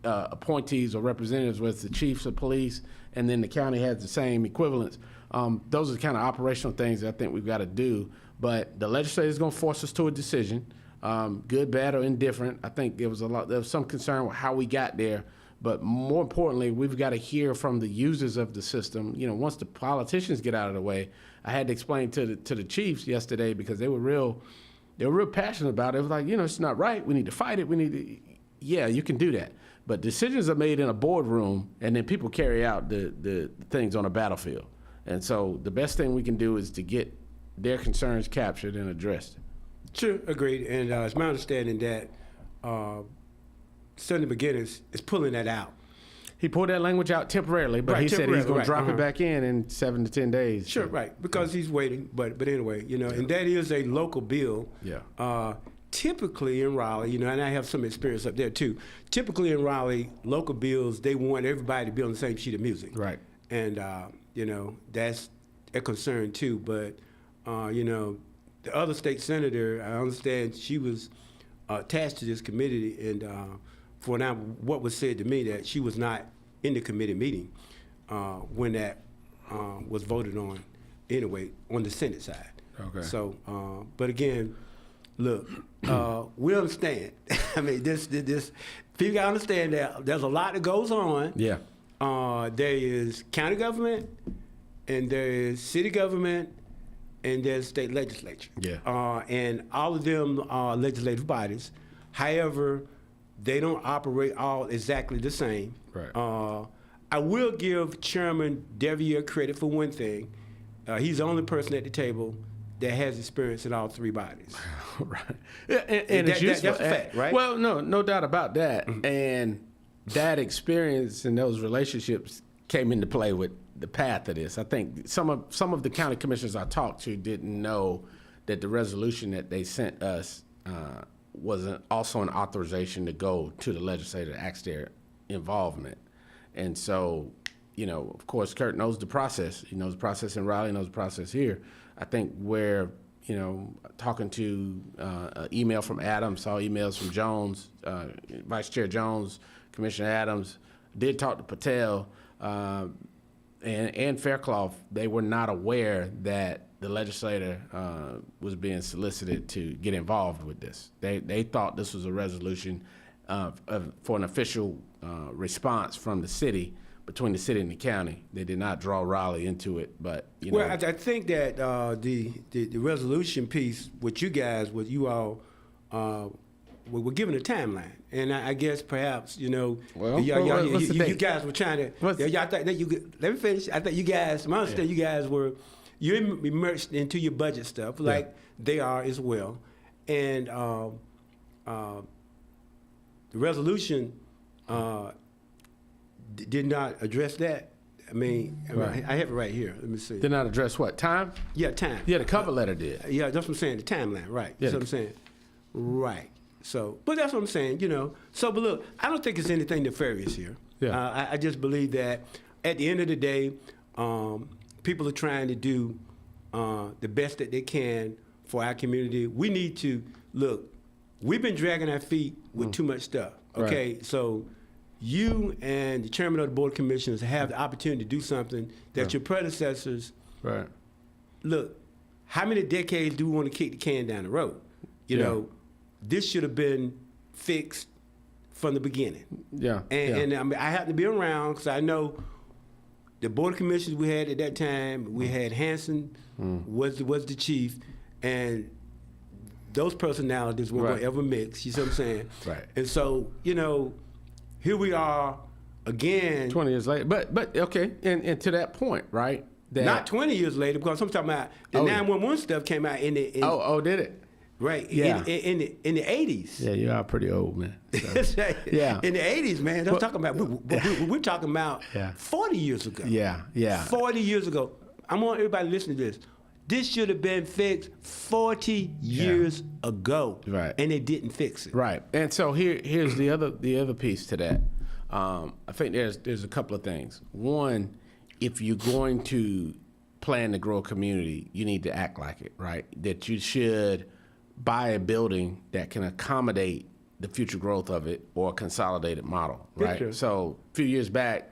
appointees or representatives with the chiefs of police, and then the county has the same equivalents. Those are the kind of operational things that I think we've got to do. But the legislature is going to force us to a decision, good, bad, or indifferent. I think there was some concern with how we got there, But more importantly, we've got to hear from the users of the system. You know, once the politicians get out of the way, I had to explain to the chiefs yesterday because they were real passionate about it. It was like, you know, it's not right. We need to fight it. Yeah, you can do that. But decisions are made in a boardroom, and then people carry out the things on a battlefield. And so the best thing we can do is to get their concerns captured and addressed. Sure, agreed. And it's my understanding that Senator McGinnis is pulling that out. He pulled that language out temporarily, but he said he's going to drop it back in 7 to 10 days. Sure, right, because he's waiting. But anyway, you know, and that is a local bill. Yeah. Typically in Raleigh, you know, and I have some experience up there too. Typically in Raleigh, local bills, they want everybody to be on the same sheet of music. Right. And, you know, that's a concern too. But, you know, the other state senator, I understand she was attached to this committee, and for now, what was said to me that she was not in the committee meeting when that was voted on anyway on the Senate side. Okay. So, but again, look, we understand. I mean, this people gotta understand that there's a lot that goes on. Yeah. There is county government, and there is city government, and there's state legislature. Yeah. And all of them are legislative bodies. However, they don't operate all exactly the same. Right. I will give Chairman Devier credit for one thing. He's the only person at the table that has experience in all three bodies. Right. Yeah, and it's useful. That's a fact, right? Well, no doubt about that. Mm-hmm. And that experience and those relationships came into play with the path of this. I think some of the county commissioners I talked to didn't know that the resolution that they sent us was also an authorization to go to the legislature to ask their involvement. And so, you know, of course, Kurt knows the process. He knows the process in Raleigh, knows the process here. I think where, you know, talking to an email from Adams, saw emails from Jones, Vice Chair Jones, Commissioner Adams, did talk to Patel and Faircloth. They were not aware that the legislator was being solicited to get involved with this. They thought this was a resolution for an official response from the city, between the city and the county. They did not draw Raleigh into it, but, you know. Well, I think that the resolution piece, with you all, we're given a timeline. And I guess perhaps, you know, you guys were trying to, let me finish. I think you guys, my understanding, you guys you're immersed into your budget stuff, like they are as well. And the resolution did not address that. I mean, right. I have it right here. Let me see. Did not address what? Time? Yeah, time. Yeah, the cover letter did. Yeah, that's what I'm saying, the timeline, right. Yeah. That's what I'm saying. Right. So, but that's what I'm saying, you know. So, but look, I don't think it's anything nefarious here. Yeah. I just believe that at the end of the day, people are trying to do the best that they can for our community. We need to, look, we've been dragging our feet with too much stuff, okay? Right. So you and the chairman of the Board of Commissioners have the opportunity to do something that your predecessors, look, how many decades do we want to kick the can down the road? You know, this should have been fixed from the beginning. And I mean, I happen to be around because I know the Board of Commissioners we had at that time, we had Hanson was the chief, and those personalities weren't going to ever mix, you see what I'm saying? Right. And so, you know, here we are again. 20 years later. But okay, and to that point, right? That, not 20 years later, because I'm talking about the 911 stuff came out in the... did it? Right. Yeah. In the 80s. Yeah, you are pretty old, man. So. Yeah. In the 80s, man. I'm talking about, we're talking about 40 years ago. Yeah. 40 years ago. I want everybody to listen to this. This should have been fixed 40 years ago. Right. And they didn't fix it. Right. And so here's the other piece to that. I think there's a couple of things. One, if you're going to plan to grow a community, you need to act like it, right? That you should buy a building that can accommodate the future growth of it, or a consolidated model, right? Sure. So a few years back,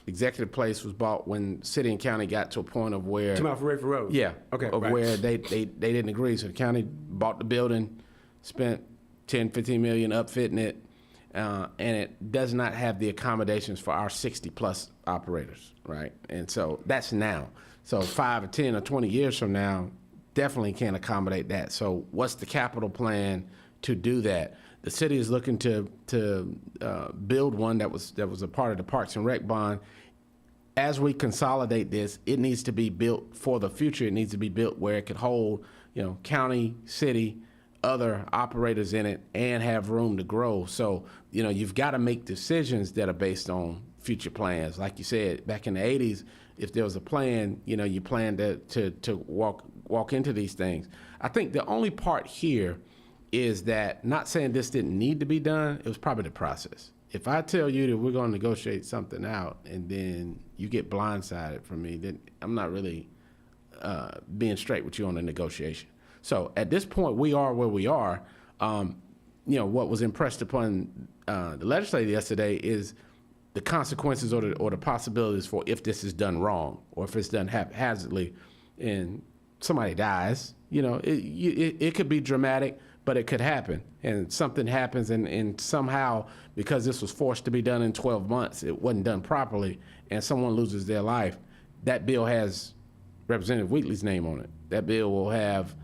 Executive Place was bought when city and county got to a point of where... Come out for Rayford Road. Yeah. Okay, of where they didn't agree. So the county bought the building, spent $10, $15 million upfitting it, and it does not have the accommodations for our 60-plus operators, right? And so that's now. So 5 or 10 or 20 years from now, definitely can't accommodate that. So what's the capital plan to do that? The city is looking to build one that was a part of the Parks and Rec bond. As we consolidate this, it needs to be built for the future. It needs to be built where it could hold, county, city, other operators in it, and have room to grow. So, you've got to make decisions that are based on future plans. Like you said, back in the 80s, if there was a plan, you planned to walk into these things. I think the only part here is that, not saying this didn't need to be done, it was probably the process. If I tell you that we're going to negotiate something out and then you get blindsided from me, then I'm not really being straight with you on the negotiation. So at this point, we are where we are. What was impressed upon the legislature yesterday is the consequences or the possibilities for if this is done wrong or if it's done haphazardly and somebody dies. It could be dramatic, but it could happen. And something happens and somehow, because this was forced to be done in 12 months, it wasn't done properly, and someone loses their life, that bill has Representative Wheatley's name on it. That bill will have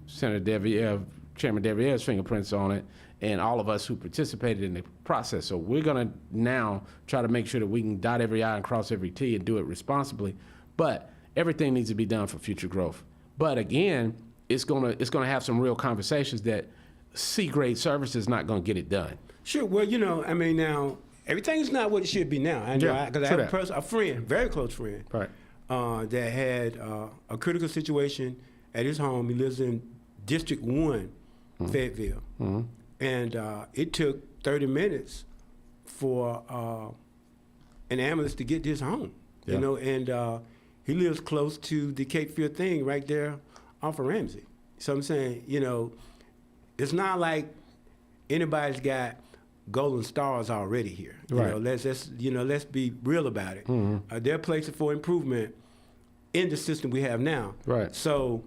Senator Deviev, Chairman Devier's fingerprints on it, and all of us who participated in the process. So we're going to now try to make sure that we can dot every I and cross every T and do it responsibly. But everything needs to be done for future growth. But again, it's going to have some real conversations that C-grade service is not going to get it done. Sure. Well, now everything's not what it should be now. I know because I have a friend, very close friend, right, that had a critical situation at his home. He lives in District 1, Fayetteville. And it took 30 minutes for an ambulance to get to his home. And he lives close to the Cape Fear thing right there off of Ramsey. So I'm saying, it's not like anybody's got golden stars already here. Right. Let's be real about it. There are places for improvement in the system we have now. Right. So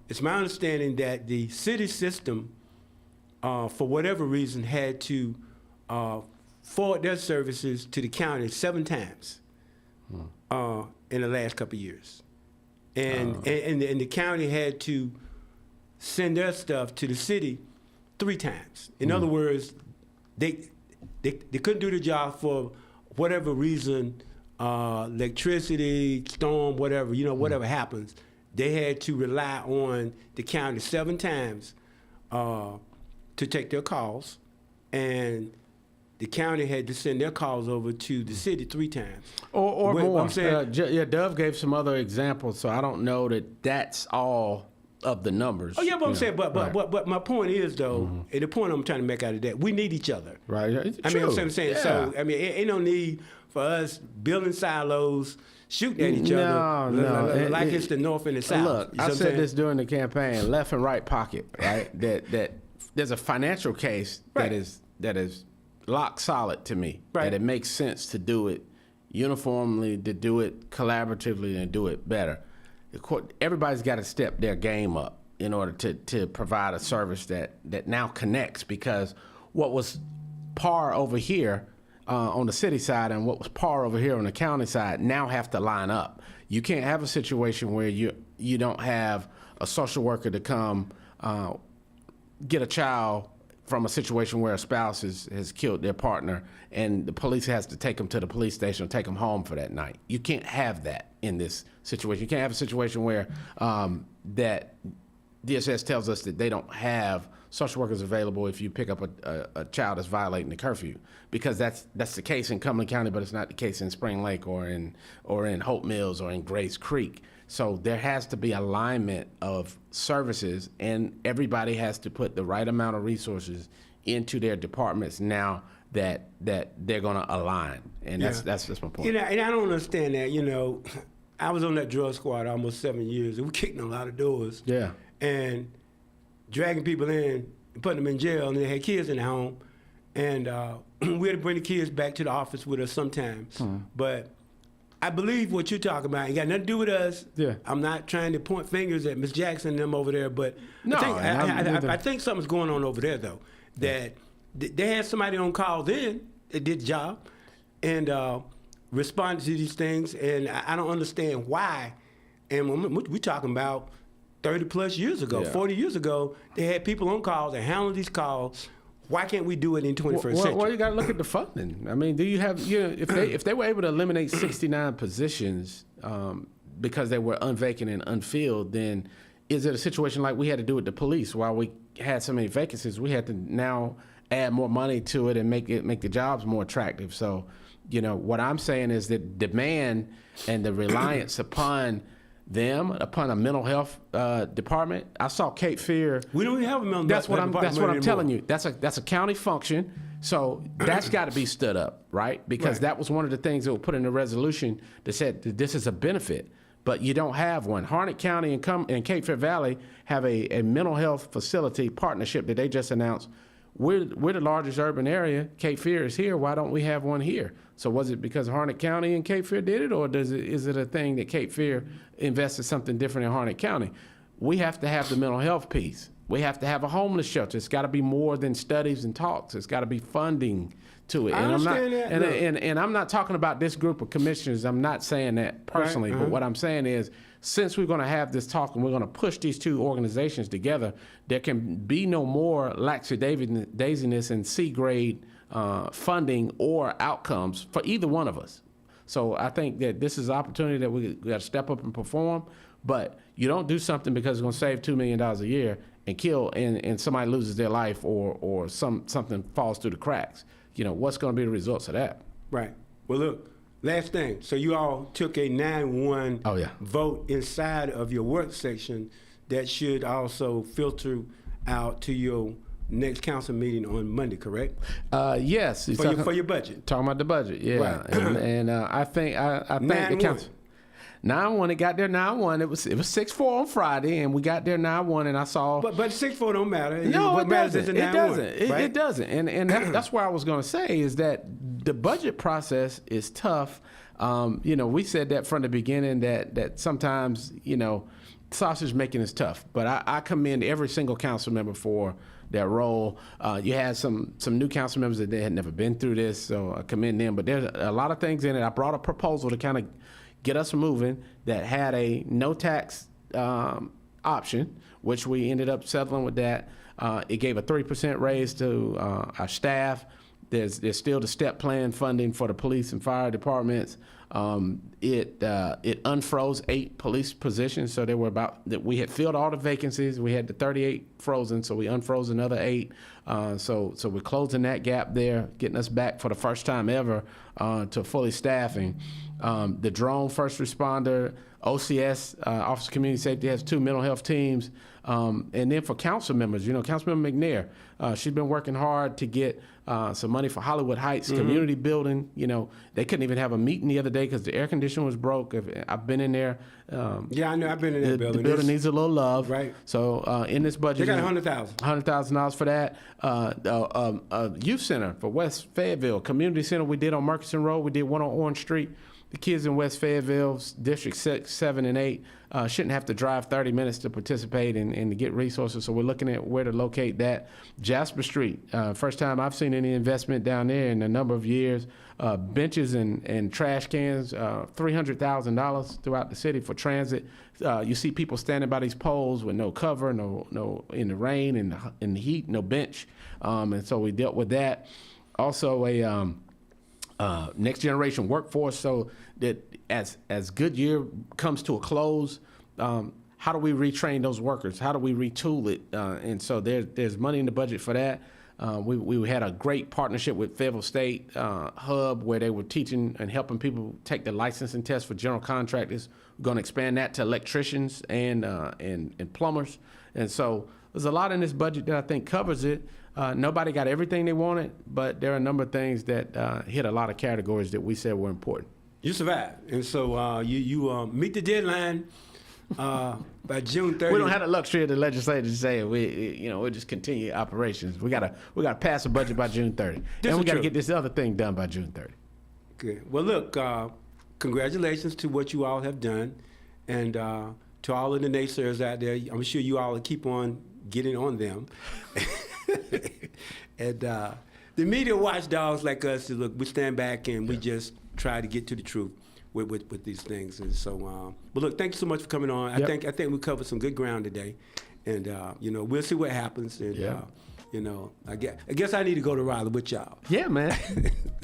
it's my understanding that the city system, for whatever reason, had to forward their services to the county 7 times in the last couple of years. And the county had to send their stuff to the city 3 times. In other words, they couldn't do the job for whatever reason, electricity, storm, whatever, whatever happens. They had to rely on the county 7 times to take their calls, and the county had to send their calls over to the city 3 times. Or more. I'm saying, Dove gave some other examples, so I don't know that that's all of the numbers. Oh yeah, but I'm saying, but my point is though, and the point I'm trying to make out of that, we need each other. Right. I mean, I'm saying, so I mean, ain't no need for us building silos, shooting at each other, like it's the North and the South. Look, I said this during the campaign: left and right pocket, right? that there's a financial case that is lock solid to me. Right. That it makes sense to do it uniformly, to do it collaboratively, and do it better. Everybody's got to step their game up in order to provide a service that now connects, because what was par over here on the city side and what was par over here on the county side now have to line up. You can't have a situation where you don't have a social worker to come get a child from a situation where a spouse has killed their partner and the police has to take them to the police station or take them home for that night. You can't have that in this situation. You can't have a situation where that DSS tells us that they don't have social workers available if you pick up a child that's violating the curfew, because that's the case in Cumberland County, but it's not the case in Spring Lake or in Hope Mills or in Grace Creek. So there has to be alignment of services, and everybody has to put the right amount of resources into their departments now that they're going to align. And that's my point. And I don't understand that. I was on that drug squad almost 7 years, and we kicked in a lot of doors. Yeah. And dragging people in and putting them in jail, and they had kids in the home. And we had to bring the kids back to the office with us sometimes. But I believe what you're talking about ain't got nothing to do with us. Yeah. I'm not trying to point fingers at Miss Jackson and them over there, but No, I think something's going on over there, though, that they had somebody on call then that did the job and responded to these things, and I don't understand why. And we're talking about 30 plus years ago, 40 years ago, they had people on calls and handling these calls. Why can't we do it in 21st century? Well, you got to look at the funding. I mean, do you have, if they were able to eliminate 69 positions because they were unvacant and unfilled, then is it a situation like we had to do with the police? While we had so many vacancies, we had to now add more money to it and make the jobs more attractive. So, what I'm saying is that demand and the reliance upon a mental health department. I saw Cape Fear. We don't even have a mental health department. That's what I'm telling you. That's a county function. So that's got to be stood up, right? Because that was one of the things that was put in the resolution that said that this is a benefit. But you don't have one. Harnett County and Cape Fear Valley have a mental health facility partnership that they just announced. We're the largest urban area. Cape Fear is here. Why don't we have one here? So was it because Harnett County and Cape Fear did it, or is it a thing that Cape Fear invested something different in Harnett County? We have to have the mental health piece. We have to have a homeless shelter. It's got to be more than studies and talks. It's got to be funding to it. And I'm not talking about this group of commissioners. I'm not saying that personally. But what I'm saying is, since we're going to have this talk and we're going to push these two organizations together, there can be no more lackadaisiness and C-grade funding or outcomes for either one of us. So I think that this is an opportunity that we got to step up and perform. But you don't do something because it's going to save $2 million a year and kill and somebody loses their life or something falls through the cracks. What's going to be the results of that? Right. Well, look. Last thing, so you all took a 9-1 vote inside of your work section that should also filter out to your next council meeting on Monday, correct? Yes. For your budget. Talking about the budget, yeah. Right. And I think the council. 9-1, it got there 9-1. It was 6-4 on Friday, and we got there 9-1, and I saw. But 6-4 don't matter. No, what it matters doesn't. is the 9-1. It doesn't. And that's where I was going to say is that the budget process is tough. We said that from the beginning that sometimes sausage making is tough. But I commend every single council member for their role. You had some new council members that they had never been through this, so I commend them. But there's a lot of things in it. I brought a proposal to kind of get us moving that had a no tax option, which we ended up settling with that. It gave a 3% raise to our staff. There's still the step plan funding for the police and fire departments. It unfroze 8 police positions, so we had filled all the vacancies. We had the 38 frozen, so we unfroze another 8. So we're closing that gap there, getting us back for the first time ever to fully staffing. The drone first responder, OCS, Office of Community Safety, has 2 mental health teams. And then for council members, Councilmember McNair, she's been working hard to get some money for Hollywood Heights community building. They couldn't even have a meeting the other day because the air conditioner was broke. I've been in there. Yeah, I know. I've been in that building. The building needs a little love. Right. So in this budget, they got $100,000. $100,000 for that. Youth center for West Fayetteville, community center we did on Murchison Road. We did one on Orange Street. The kids in West Fayetteville, District 6, 7, and 8, shouldn't have to drive 30 minutes to participate and to get resources. So we're looking at where to locate that. Jasper Street, first time I've seen any investment down there in a number of years. Benches and trash cans, $300,000 throughout the city for transit. You see people standing by these poles with no cover, no in the rain, in the heat, no bench. And so we dealt with that. Also next generation workforce, so that as Goodyear comes to a close, how do we retrain those workers? How do we retool it? And so there's money in the budget for that. We had a great partnership with Fayetteville State Hub where they were teaching and helping people take the licensing test for general contractors. We're going to expand that to electricians and plumbers. And so there's a lot in this budget that I think covers it. Nobody got everything they wanted, but there are a number of things that hit a lot of categories that we said were important. You survived, and so you meet the deadline by June 30th. We don't have the luxury of the legislators saying we'll just continue operations. We gotta pass a budget by June 30th, and we gotta get this other thing done by June 30th. Good. Well, look, congratulations to what you all have done, and to all of the naysayers out there. I'm sure you all will keep on getting on them. And the media watchdogs like us, look, we stand back and we just try to get to the truth with these things. And so, but look, thank you so much for coming on. Yep. I think we covered some good ground today, and we'll see what happens. And I guess I need to go to Raleigh with y'all. Yeah, man.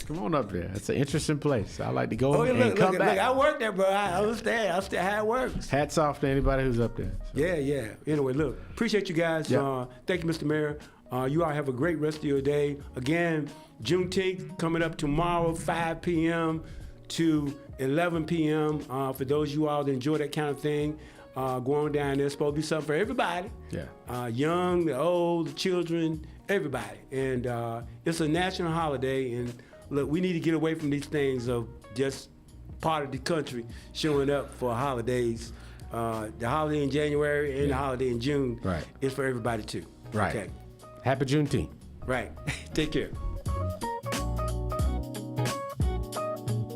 Come on up there. It's an interesting place. I like to go and come look, back. I work there, bro. I understand how it works. Hats off to anybody who's up there. So. Yeah. Anyway, look, appreciate you guys. Yep. Thank you, Mr. Mayor. You all have a great rest of your day. Again, Juneteenth coming up tomorrow, 5 p.m. to 11 p.m. For those of you all that enjoy that kind of thing, go on down there. It's supposed to be something for everybody. Yeah. Young, the old, the children, everybody. And it's a national holiday. And look, we need to get away from these things of just part of the country showing up for holidays. The holiday in January and the holiday in June is for everybody too. Right. Okay. Happy Juneteenth. Right. Take care.